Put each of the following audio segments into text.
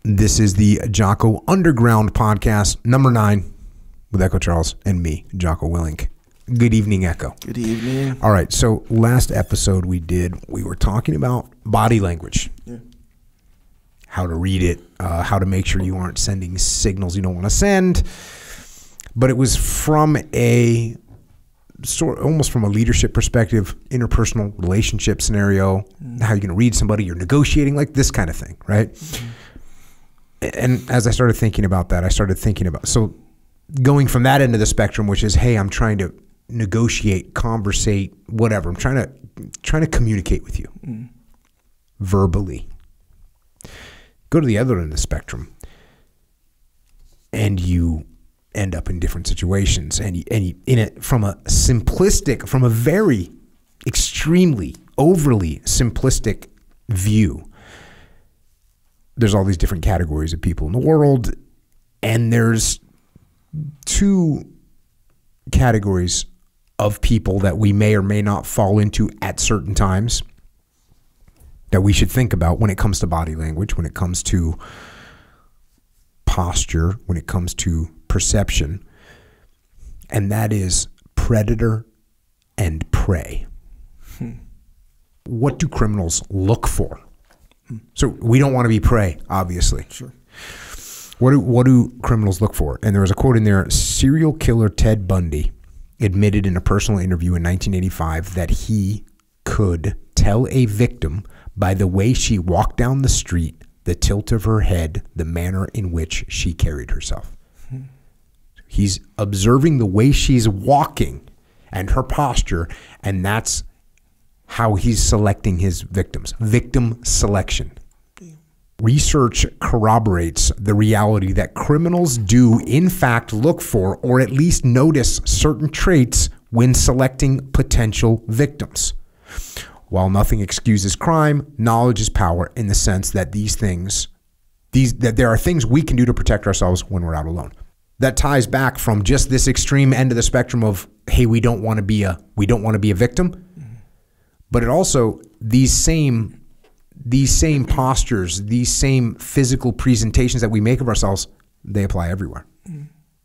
This is the Jocko Underground Podcast, number 9, with Echo Charles and me, Jocko Willink. Good evening, Echo. Good evening. All right, so last episode we were talking about body language. Yeah. How to read it, how to make sure you aren't sending signals you don't want to send. But it was from almost from a leadership perspective, interpersonal relationship scenario, how you're going to read somebody, you're negotiating, like this kind of thing, right? Mm-hmm. And as I started thinking about that, so going from that end of the spectrum, which is, hey, I'm trying to negotiate, conversate, whatever. I'm trying to communicate with you verbally. Go to the other end of the spectrum, and you end up in different situations, and from a very extremely overly simplistic view. There's all these different categories of people in the world, and there's 2 categories of people that we may or may not fall into at certain times that we should think about when it comes to body language, when it comes to posture, when it comes to perception, and that is predator and prey. What do criminals look for? So we don't want to be prey, obviously. Sure. What do criminals look for? And there was a quote in there: serial killer Ted Bundy admitted in a personal interview in 1985 that he could tell a victim by the way she walked down the street, the tilt of her head, the manner in which she carried herself. He's observing the way she's walking and her posture, and that's how he's selecting his victims. Victim selection. Research corroborates the reality that criminals do, in fact, look for or at least notice certain traits when selecting potential victims. While nothing excuses crime, knowledge is power in the sense that that there are things we can do to protect ourselves when we're out alone. That ties back from just this extreme end of the spectrum of, hey, we don't want to be a victim. But it also, these same postures, these same physical presentations that we make of ourselves, they apply everywhere.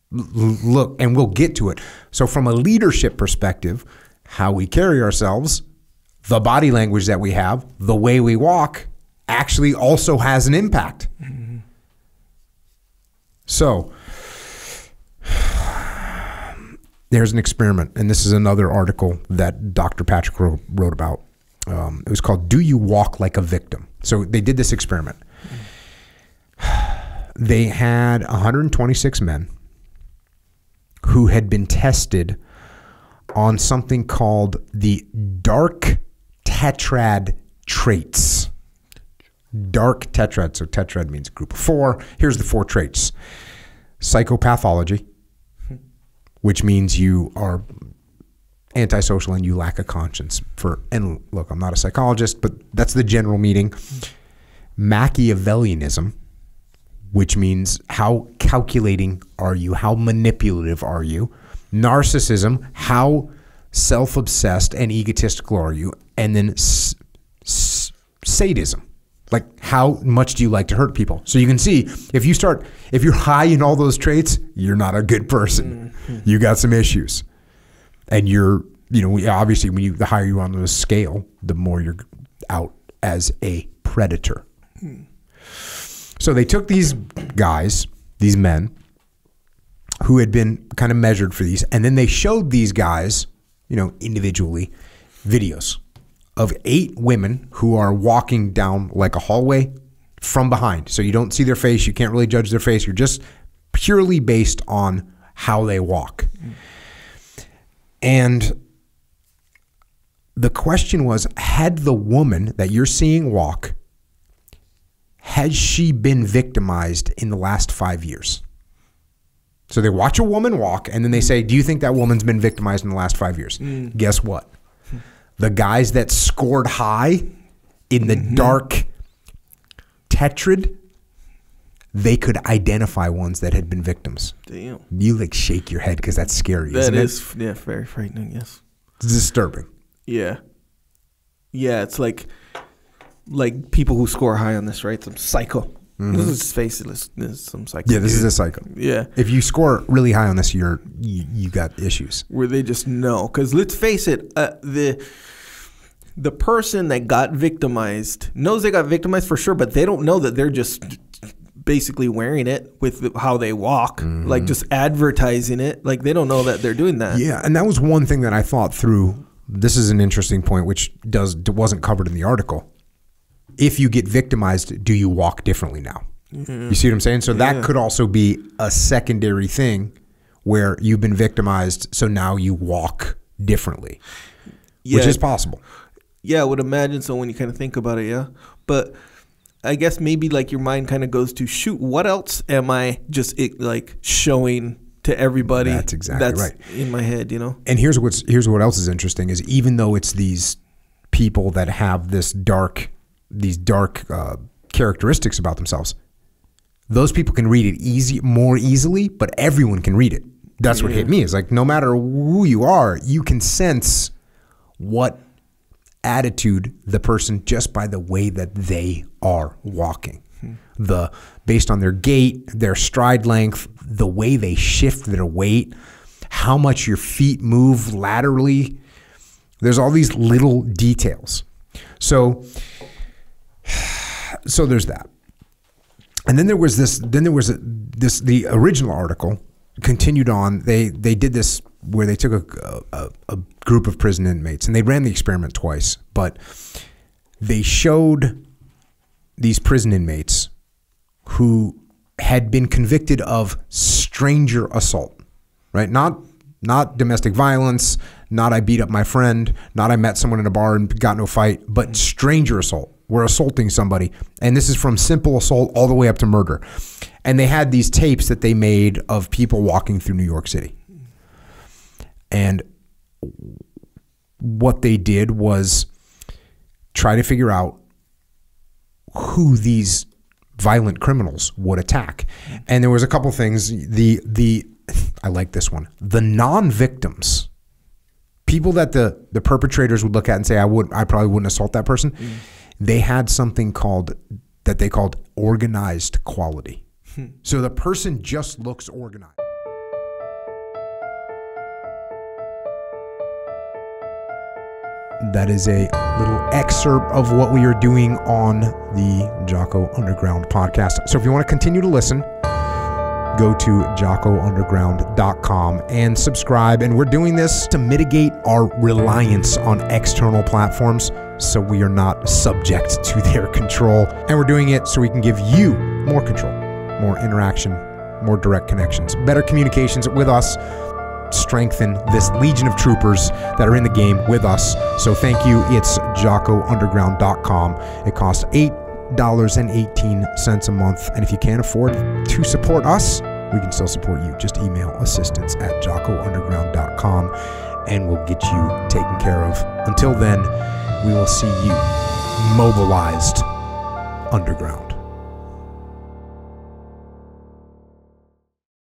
Look, and we'll get to it. So from a leadership perspective, how we carry ourselves, the body language that we have, the way we walk, actually also has an impact. So there's an experiment, and this is another article that Dr. Patrick wrote about. It was called "Do You Walk Like a Victim?" So they did this experiment. They had 126 men who had been tested on something called the dark tetrad traits. Dark tetrad, so tetrad means group of 4. Here's the 4 traits. Psychopathology, which means you are antisocial and you lack a conscience. And look, I'm not a psychologist, but that's the general meaning. Machiavellianism, which means how calculating are you? How manipulative are you? Narcissism, how self-obsessed and egotistical are you? And then sadism, like how much do you like to hurt people? So you can see, if you're high in all those traits, you're not a good person. You got some issues. And obviously the higher you are on the scale, the more you're out as a predator. So they took these guys, these men, who had been kind of measured for these, and then they showed these guys, individually, videos of 8 women who are walking down like a hallway from behind. So you don't see their face, you can't really judge their face, you're just purely based on how they walk. And the question was, had the woman that you're seeing walk, has she been victimized in the last 5 years? So they watch a woman walk, and then they say, do you think that woman's been victimized in the last 5 years? Guess what? The guys that scored high in the dark tetrad, they could identify ones that had been victims. Damn. You shake your head because that's scary, isn't it? That is, yeah, very frightening, yes. It's disturbing. Yeah. Yeah, it's like people who score high on this, right? Some psycho. This is faceless. This is some psycho. Yeah, this is a psycho. Yeah. If you score really high on this, you got issues. Where they just know. Because let's face it, the person that got victimized knows they got victimized for sure, but they don't know that they're just basically wearing it with how they walk, like just advertising it. Like they don't know that they're doing that. Yeah, and that was one thing that I thought through. This is an interesting point, which wasn't covered in the article. If you get victimized, do you walk differently now? You see what I'm saying? So that could also be a secondary thing where you've been victimized, so now you walk differently, which is possible. Yeah, I would imagine so when you kind of think about it, yeah. But I guess maybe like your mind kind of goes to, shoot, what else am I just like showing to everybody? That's exactly right. In my head, you know? And here's what else is interesting is even though it's these people that have these dark characteristics about themselves, those people can read it more easily, but everyone can read it. That's what hit me. Is like no matter who you are, you can sense what attitude the person just by the way that they are walking. Based on their gait, their stride length, the way they shift their weight, how much your feet move laterally. There's all these little details. So there's that. And then there was the original article continued on. They did this where they took a group of prison inmates and they ran the experiment twice, but they showed these prison inmates who had been convicted of stranger assault, right? Not domestic violence, not I beat up my friend, not I met someone in a bar and got no fight, but stranger assault. We're assaulting somebody. And this is from simple assault all the way up to murder. And they had these tapes that they made of people walking through New York City. And what they did was try to figure out who these violent criminals would attack. And there was a couple things. I like this one. The non-victims, people that the perpetrators would look at and say, I probably wouldn't assault that person. They had something that they called organized quality. So the person just looks organized. That is a little excerpt of what we are doing on the Jocko Underground podcast. So if you want to continue to listen, go to jockounderground.com and subscribe. And we're doing this to mitigate our reliance on external platforms so we are not subject to their control. And we're doing it so we can give you more control, more interaction, more direct connections, better communications with us, strengthen this legion of troopers that are in the game with us. So thank you. It's jockounderground.com. It costs $8.18 a month. And if you can't afford to support us, we can still support you. Just email assistance@jockounderground.com and we'll get you taken care of. Until then, we will see you mobilized underground.